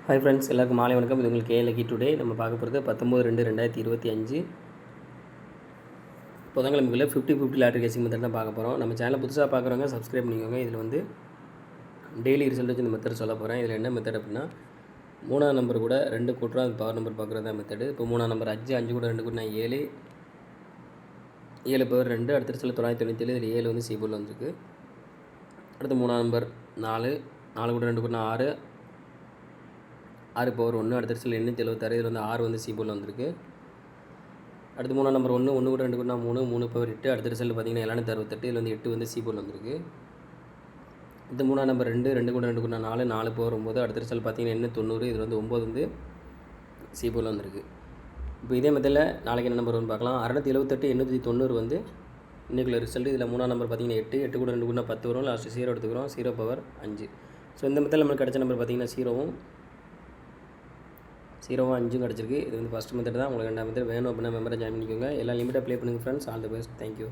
Hi friends, எல்லாருக்கும் மாலை வணக்கம். இது உங்களுக்கு கேஎல்கி டுடே. நம்ம பார்க்க போகிறது 19/2/2025 புதன்கிழமைக்குள்ளே 50/50 லாட்ரி கேசிங் மெத்தட் தான் பார்க்க போகிறோம். நம்ம சேனலை புதுசாக பார்க்குறவங்க சப்ஸ்கிரைப் பண்ணிக்கோங்க. இதில் வந்து டெய்லி ரிசல்ட் வச்சு இந்த மெத்தட் சொல்ல போகிறேன். இதில் என்ன மெத்தட் அப்படின்னா, 3ஆம் நம்பர் கூட 2 கூட்டுறோம், அது பவர் நம்பர் பார்க்குறது தான் மெத்தடு. இப்போ 3ஆம் நம்பர் 5, 5 கூட 2 கூட்டினா 7, 7 பவர் 2, அடுத்த ரிசல்ட் 997. இதில் 7 வந்து சிபோர்டில் வந்துருக்கு. அடுத்து 3ஆம் நம்பர் 4, 4 கூட 2 கூட்டினா 6, 6 பவர் 1, அடுத்த ரிசல்ட் 876. இதில் வந்து 6 வந்து சிபோர்டில் வந்திருக்கு. அடுத்து 3ஆம் நம்பர் 1, 1 கூட 2 கூட்டினா 3, 3 பவர் 8, அடுத்த ரிசல்ட் பார்த்திங்கன்னா 768. இதில் வந்து 8 வந்து சிபோர்டில் வந்திருக்கு. இது 3ஆம் நம்பர் 2, 2 கூட 2 கூட்டினா 4, 4 பவர் 9, அடுத்த ரிசல்ட் பார்த்திங்கன்னா 90. இதில் வந்து 9 வந்து சிபோர்டில் வந்திருக்கு. இப்போ இதே மெத்தடில் நாளைக்கு என்ன நம்பர் வந்து பார்க்கலாம். 678, 890 வந்து இன்றைக்குள்ள ரிசல்ட். இதில் 3ஆம் நம்பர் பார்த்திங்கன்னா 8, 8 கூட 2 கூட்டினா 10 வரும். லாஸ்ட்டு 0 எடுத்துக்கிறோம், 0 பவர் 5. ஸோ இந்த மெத்தடில் நமக்கு கிடச்ச நம்பர் பார்த்திங்கன்னா 0வும் 5ம் கிடச்சிருக்கு. இது வந்து ஃபஸ்ட் மெத்தட் தான். உங்களுக்கு 2ஆம் மெத்தட் வேணும் அப்படின்னா மெம்பரை ஜாயின் பண்ணிக்கோங்க. எல்லாம் லிமிட்டாக ப்ளே பண்ணுங்கள் friends. All the best. Thank you.